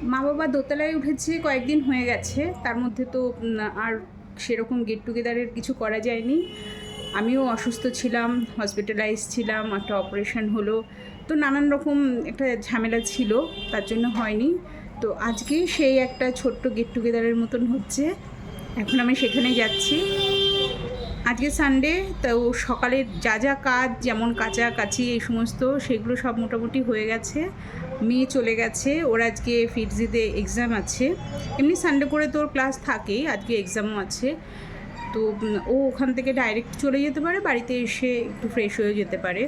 মা বাবা দোতলায় উঠেছে, কয়েকদিন হয়ে গেছে, তার মধ্যে তো আর সেরকম গেট টুগেদারের কিছু করা যায়নি। আমিও অসুস্থ ছিলাম, হসপিটালাইজ ছিলাম, একটা অপারেশন হলো, তো নানান রকম একটা ঝামেলা ছিল, তার জন্য হয়নি। তো আজকে সেই একটা ছোট্ট গেট টুগেদারের মতন হচ্ছে, এখন আমি সেখানে যাচ্ছি। আজকে সানডে, তো সকালের যা যা কাজ, যেমন কাচাকাচি এই সমস্ত, সেগুলো সব মোটামুটি হয়ে গেছে। মেয়ে চলে গেছে, ওর আজকে ফিটজিতে এক্সাম আছে। এমনি সানডে করে তোর ক্লাস থাকেই, আজকে এক্সামও আছে। তো ও ওখান থেকে ডাইরেক্ট চলে যেতে পারে, বাড়িতে এসে একটু ফ্রেশ হয়ে যেতে পারে।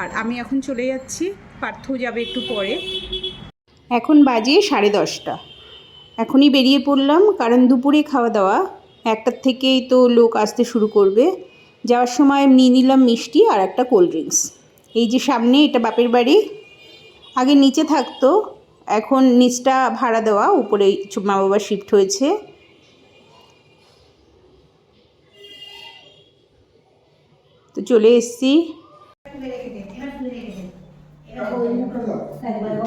আর আমি এখন চলে যাচ্ছি, পার্থও যাবে একটু পরে। এখন বাজে 10:30। এখনই বেরিয়ে পড়লাম, কারণ দুপুরে খাওয়া দাওয়া 1টার থেকেই তো লোক আসতে শুরু করবে। যাওয়ার সময় নিয়ে নিলাম মিষ্টি আর একটা কোল্ড ড্রিঙ্কস। এই যে সামনে, এটা বাপের বাড়ি। আগে নিচে থাকতো, এখন নিচটা ভাড়া দেওয়া, উপরে মা বাবা শিফট হয়েছে। তো চলে এসছি।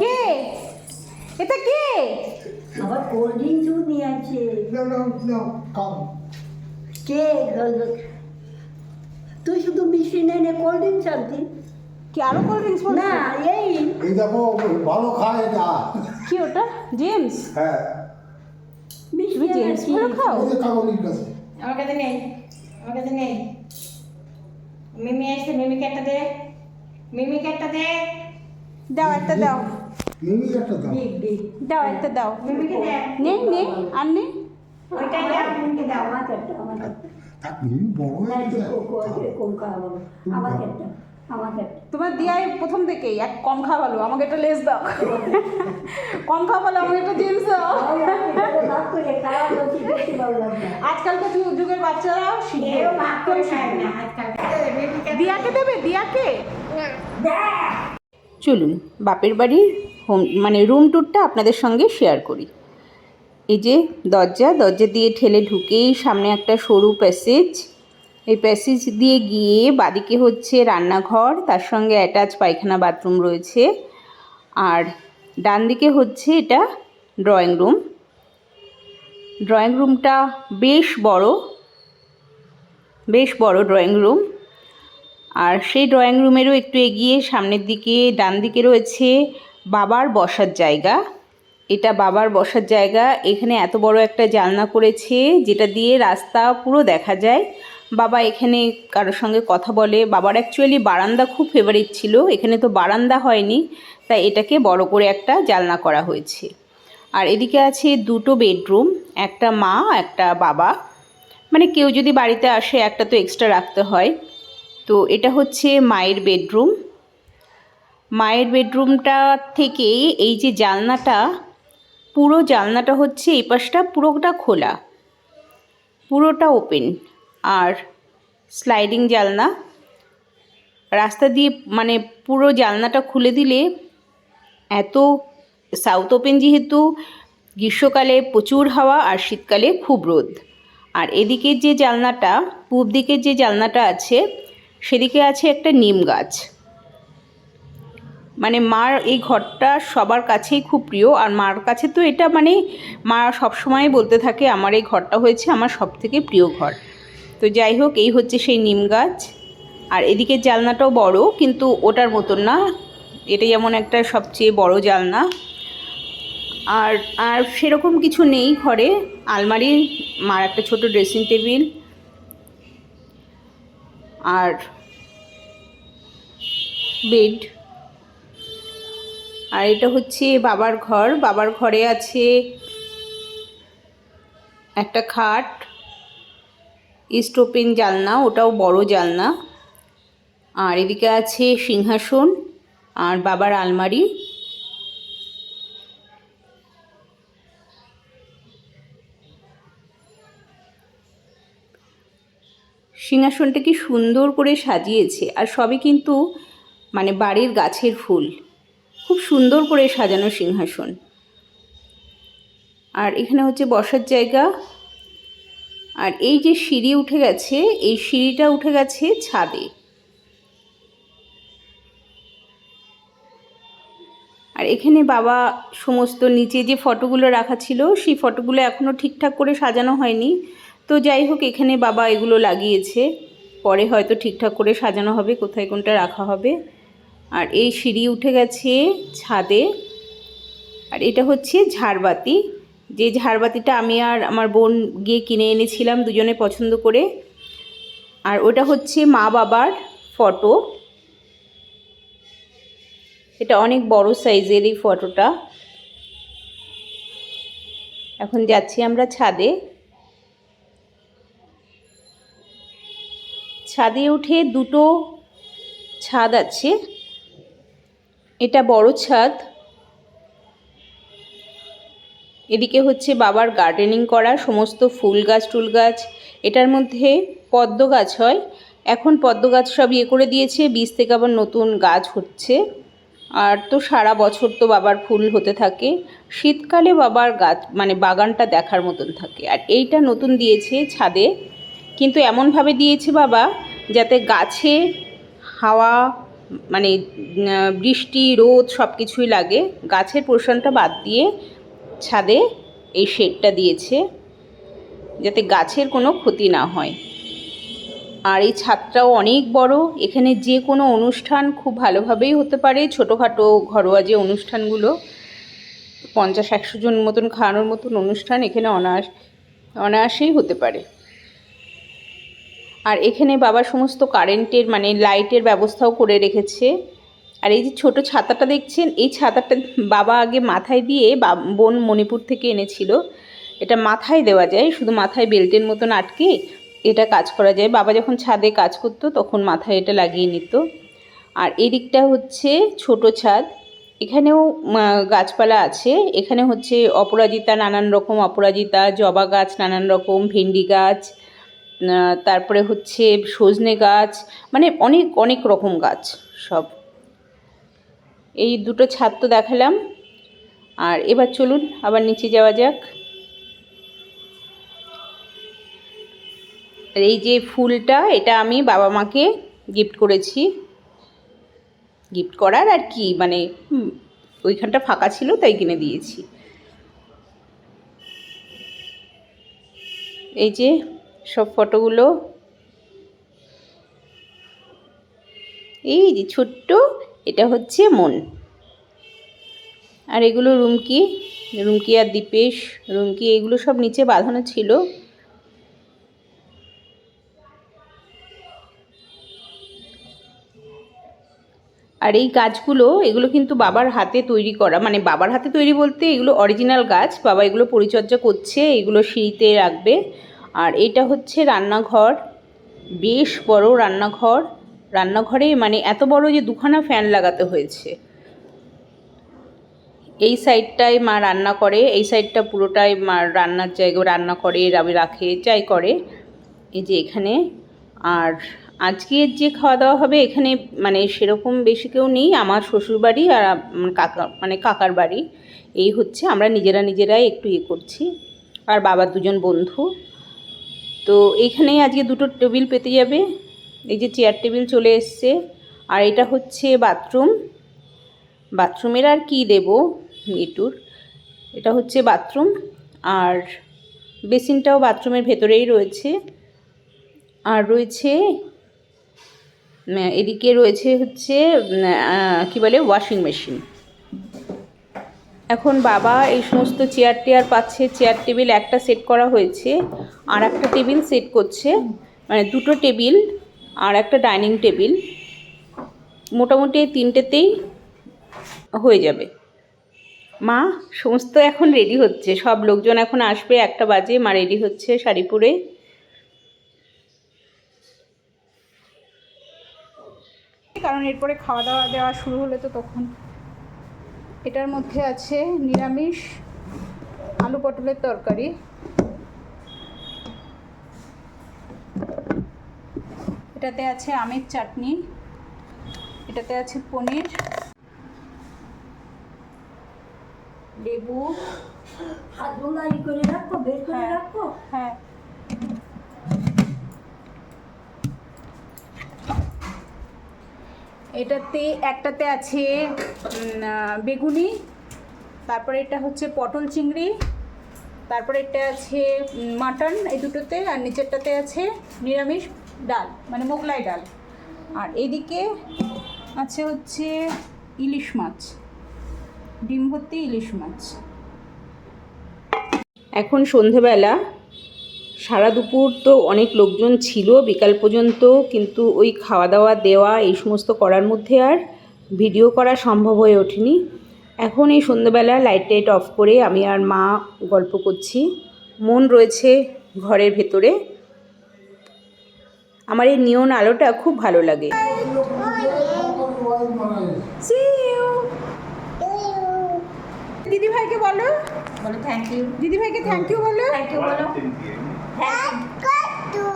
কে এটা? কে আবার কোল্ড ড্রিঙ্কসও নিয়ে আছে। কে তুই শুধু মিষ্টি নে কোল্ড ড্রিঙ্কস আনতি? কি আরো কোল্ড ড্রিঙ্কস? না এই এই দেখো ভালো খায় এটা। কি ওটা? জেমস? হ্যাঁ, মিষ্টি তুমি জেমস ভালো খাও? ওই যে কাগলির কাছে। আমার কাছে নেই, আমার কাছে নেই। মিমি আসছে, মিমিকে একটা দে, মিমিকে একটা দে, দাও একটা দাও, মিমি একটা দাও। দিক দিক দাও একটা দাও। মিমিকে দে, নে নে আর নে। ওইটা দাও, মিমিকে দাও। আমাকে একটা আমাকে একটা থাক, মিমি বড় হয়ে গেছে। কম খাওয়া বলো আমাকে একটা আমাকে একটা তোমার দিয়াই প্রথম থেকেই এক কম খাওয়া ভালো, আমাকে একটা লেস দাও। কম খাওয়া ভালো, আমাকে একটা জেমস দাও। ভাগ করে খাওয়া বলছি বেশি ভালো লাগবে। আজকালকার যুগের বাচ্চারা শিখবে। কেউ ভাগ করে খায় না আজকাল। মিমিকে দিয়াকে দেবে, দিয়াকে। চলুন বাপের বাড়ির মানে রুম ট্যুরটা আপনাদের সঙ্গে শেয়ার করি। এই যে দরজা দিয়ে ঠেলে ঢুকেই সামনে একটা সরু প্যাসেজ। এই প্যাসেজ দিয়ে গিয়ে বাদিকে হচ্ছে রান্নাঘর, তার সঙ্গে অ্যাটাচ পায়খানা বাথরুম রয়েছে। আর ডান দিকে হচ্ছে এটা ড্রয়িং রুম। ড্রয়িং রুমটা বেশ বড় ড্রয়িং রুম। আর সেই ড্রয়িং রুমেরও একটু এগিয়ে সামনের দিকে ডান দিকে রয়েছে বাবার বসার জায়গা। এটা বাবার বসার জায়গা। এখানে এত বড় একটা জানলা করেছে, যেটা দিয়ে রাস্তা পুরো দেখা যায়। বাবা এখানে কারোর সঙ্গে কথা বলে। বাবার অ্যাকচুয়ালি বারান্দা খুব ফেভারিট ছিল, এখানে তো বারান্দা হয়নি, তাই এটাকে বড় করে একটা জানলা করা হয়েছে। আর এদিকে আছে দুটো বেডরুম, একটা মা একটা বাবা, মানে কেউ যদি বাড়িতে আসে একটা তো এক্সট্রা রাখতে হয়। তো এটা হচ্ছে মায়ের বেডরুম। মায়ের বেডরুমটা থেকে এই যে জানলাটা, পুরো জানলাটা হচ্ছে এই পাশটা পুরোটা খোলা, পুরোটা ওপেন। আর স্লাইডিং জানলা, রাস্তা দিয়ে মানে পুরো জানলাটা খুলে দিলে এত সাউথ ওপেন, যেহেতু গ্রীষ্মকালে প্রচুর হাওয়া আর শীতকালে খুব রোদ। আর এদিকের যে জানলাটা, পূব দিকের যে জানলাটা আছে, সেদিকে আছে একটা নিম গাছ। মানে মার এই ঘরটা সবার কাছেই খুব প্রিয়, আর মার কাছে তো এটা মানে মা সবসময় বলতে থাকে আমার এই ঘরটা হয়েছে আমার সবথেকে প্রিয় ঘর। তো যাই হোক, এই হচ্ছে সেই নিম গাছ। আর এদিকের জানলাটাও বড়, কিন্তু ওটার মতন না, এটা যেমন একটা সবচেয়ে বড় জানলা। আর আর সেরকম কিছু নেই ঘরে। আলমারি, মার একটা ছোট ড্রেসিং টেবিল, আর বেড। আর এটা হচ্ছে বাবার ঘর। বাবার ঘরে আছে একটা খাট, ইস্ট ওপেন জানলা, ওটাও বড় জানলা। আর এদিকে আছে সিংহাসন আর বাবার আলমারি। সিংহাসনটা কি সুন্দর করে সাজিয়েছে, আর সবই কিন্তু মানে বাড়ির গাছের ফুল, খুব সুন্দর করে সাজানো সিংহাসন। আর এখানে হচ্ছে বসার জায়গা। আর এই যে সিঁড়ি উঠে গেছে, এই সিঁড়িটা উঠে গেছে ছাদে। আর আর এখানে বাবা সমস্ত নিচে যে ফটোগুলো রাখা ছিল সেই ফটোগুলো এখনও ঠিকঠাক করে সাজানো হয়নি। তো যাই হোক, এখানে বাবা এগুলো লাগিয়েছে, পরে হয়তো ঠিকঠাক করে সাজানো হবে কোথায় কোনটা রাখা হবে। আর এই সিঁড়ি উঠে গেছে ছাদে। আর এটা হচ্ছে ঝাড়বাতি, যে ঝাড়বাতিটা আমি আর আমার বোন গিয়ে কিনে এনেছিলাম দুজনে পছন্দ করে। আর ওটা হচ্ছে মা বাবার ফটো, এটা অনেক বড় সাইজের এই ফটোটা। এখন যাচ্ছি আমরা ছাদে। ছাদে উঠে দুটো ছাদ আছে, এটা বড় ছাদ। এদিকে হচ্ছে বাবার গার্ডেনিং করা সমস্ত ফুল গাছ টুল গাছ। এটার মধ্যে পদ্ম গাছ হয়, এখন পদ্ম গাছ সব করে দিয়েছে, বীজ থেকে আবার নতুন গাছ হচ্ছে। আর তো সারা বছর তো বাবার ফুল হতে থাকে, শীতকালে বাবার গাছ মানে বাগানটা দেখার মতন থাকে। আর এইটা নতুন দিয়েছে ছাদে, কিন্তু এমনভাবে দিয়েছে বাবা যাতে গাছে হাওয়া মানে বৃষ্টি রোদ সব কিছুই লাগে। গাছের পোর্শনটা বাদ দিয়ে ছাদে এই শেডটা দিয়েছে যাতে গাছের কোনো ক্ষতি না হয়। আর এই ছাদটাও অনেক বড়, এখানে যে কোনো অনুষ্ঠান খুব ভালোভাবেই হতে পারে। ছোটোখাটো ঘরোয়া যে অনুষ্ঠানগুলো 50-100 জন মতন খাওয়ানোর মতন অনুষ্ঠান এখানে অনায়াসেই হতে পারে। আর এখানে বাবা সমস্ত কারেন্টের মানে লাইটের ব্যবস্থাও করে রেখেছে। আর এই যে ছোট ছাতাটা দেখছেন, এই ছাতাটা বাবা আগে মাথায় দিয়ে বোন মণিপুর থেকে এনেছিল। এটা মাথায় দেওয়া যায়, শুধু মাথায় বেল্টের মতন আটকে এটা কাজ করা যায়। বাবা যখন ছাদে কাজ করতো তখন মাথায় এটা লাগিয়ে নিত। আর এদিকটা হচ্ছে ছোট ছাদ, এখানেও গাছপালা আছে। এখানে হচ্ছে অপরাজিতা, নানান রকম অপরাজিতা, জবা গাছ নানান রকম, ভেন্ডি গাছ, তারপরে হচ্ছে সজনে গাছ, মানে অনেক অনেক রকম গাছ সব। এই দুটো ছাদ তো দেখালাম, আর এবার চলুন আবার নিচে যাওয়া যাক। আর এই যে ফুলটা, এটা আমি বাবা মাকে গিফট করেছি। গিফট করার আর কি, মানে ওইখানটা ফাঁকা ছিল তাই কিনে দিয়েছি। এই যে সব ফটোগুলো, এই যে ছোট্ট, এটা হচ্ছে মন। আর এগুলো রুমকি আর দীপেশ, রুমকি এগুলো সব নিচে বাঁধানো ছিল। আর এই গাছগুলো এগুলো কিন্তু বাবার হাতে তৈরি করা, মানে বাবার হাতে তৈরি বলতে এগুলো অরিজিনাল গাছ, বাবা এগুলো পরিচর্যা করছে, এগুলো সিঁড়িতে রাখবে। আর এটা হচ্ছে রান্নাঘর, বেশ বড় রান্নাঘর। রান্নাঘরে মানে এত বড় যে দুখানা ফ্যান লাগাতে হয়েছে। এই সাইডটায় মা রান্না করে, এই সাইডটা পুরোটাই মা রান্নার জায়গা, রান্না করে রাখে যাই করে। এই যে এখানে। আর আজকের যে খাওয়া দাওয়া হবে এখানে মানে সেরকম বেশি কেউ নেই, আমার শ্বশুরবাড়ি আর কাকার বাড়ি। এই হচ্ছে আমরা নিজেরাই একটু করছি, আর বাবার দুজন বন্ধু। তো এইখানেই আজকে দুটো টেবিল পেতে যাবে। এই যে চেয়ার টেবিল চলে এসছে। আর এটা হচ্ছে বাথরুমের আর কি দেব এটুর, এটা হচ্ছে বাথরুম। আর বেসিনটাও বাথরুমের ভেতরেই রয়েছে। আর রয়েছে এদিকে রয়েছে হচ্ছে কি বলে ওয়াশিং মেশিন। এখন বাবা এই সমস্ত চেয়ার টেয়ার পাচ্ছে, চেয়ার টেবিল একটা সেট করা হয়েছে, আর একটা টেবিল সেট করছে, মানে দুটো টেবিল আর একটা ডাইনিং টেবিল, মোটামুটি 3টেতেই হয়ে যাবে। মা সমস্ত এখন রেডি হচ্ছে, সব লোকজন এখন আসবে, 1টা বাজে, মা রেডি হচ্ছে শাড়ি পরে। কারণ এরপরে খাওয়া দাওয়া দেওয়া শুরু হলে তো তখন। এটার মধ্যে আছে নিরামিষ আলু পটলের তরকারি, এটাতে আছে আমের চাটনি, এটাতে আছে পনির, লেবু। হাতগুলো ই করে রাখো, বের করে রাখো। হ্যাঁ, এটাতে একটাতে আছে বেগুনি, তারপরে এটা হচ্ছে পটল চিংড়ি, তারপরে এটা আছে মাটন, এই দুটোতে, আর নিচেরটাতে আছে নিরামিষ ডাল মানে মোগলাই ডাল, আর এইদিকে আছে হচ্ছে ইলিশ মাছ, ডিম ভর্তি ইলিশ মাছ। এখন সন্ধেবেলা, সারা দুপুর তো অনেক লোকজন ছিল বিকাল পর্যন্ত, কিন্তু ওই খাওয়া দাওয়া দেওয়া এই সমস্ত করার মধ্যে আর ভিডিও করা সম্ভব হয়ে ওঠেনি। এখন এই সন্ধ্যেবেলা লাইট টাইট অফ করে আমি আর মা গল্প করছি, মন রয়েছে ঘরের ভেতরে। আমার এই নিয়ন আলোটা খুব ভালো লাগে। দিদিভাইকে বলো, বলো থ্যাংক ইউ। দিদিভাইকে থ্যাংক ইউ বলো। থ্যাংক ইউ বলো। থ্যাংক ইউ,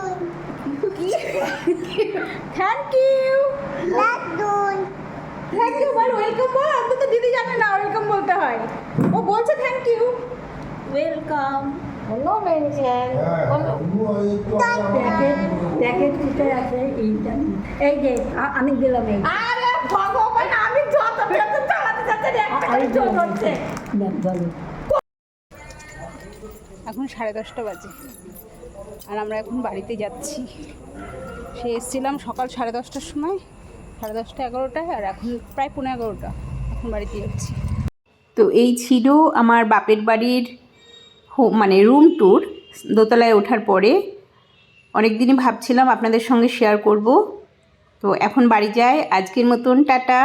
থ্যাংক ইউ বল, ওয়েলকাম বল। অন্তত দিদি জানে না ওয়েলকাম বলতে হয়, ও বলছে থ্যাংক ইউ। ওয়েলকাম বলো মেনশন বলো। প্যাকেট কোথায় আছে এইটা, এই যে আমি দিলাম এই আরে ভগবান, আমি যত বেতন চালাতে যাচ্ছি একটা করে জোর হচ্ছে। বলো। এখন 10:30 বাজে আর আমরা এখন বাড়িতে যাচ্ছি। সে এসেছিলাম সকাল 10:30টার সময়, 10:30 11টায়, আর এখন প্রায় 11:15, এখন বাড়িতে যাচ্ছি। তো এই ছিল আমার বাপের বাড়ির মানে রুম ট্যুর। দোতলায় ওঠার পরে অনেক দিনই ভাবছিলাম আপনাদের সঙ্গে শেয়ার করব। তো এখন বাড়ি যাই, আজকের মতন টাটা।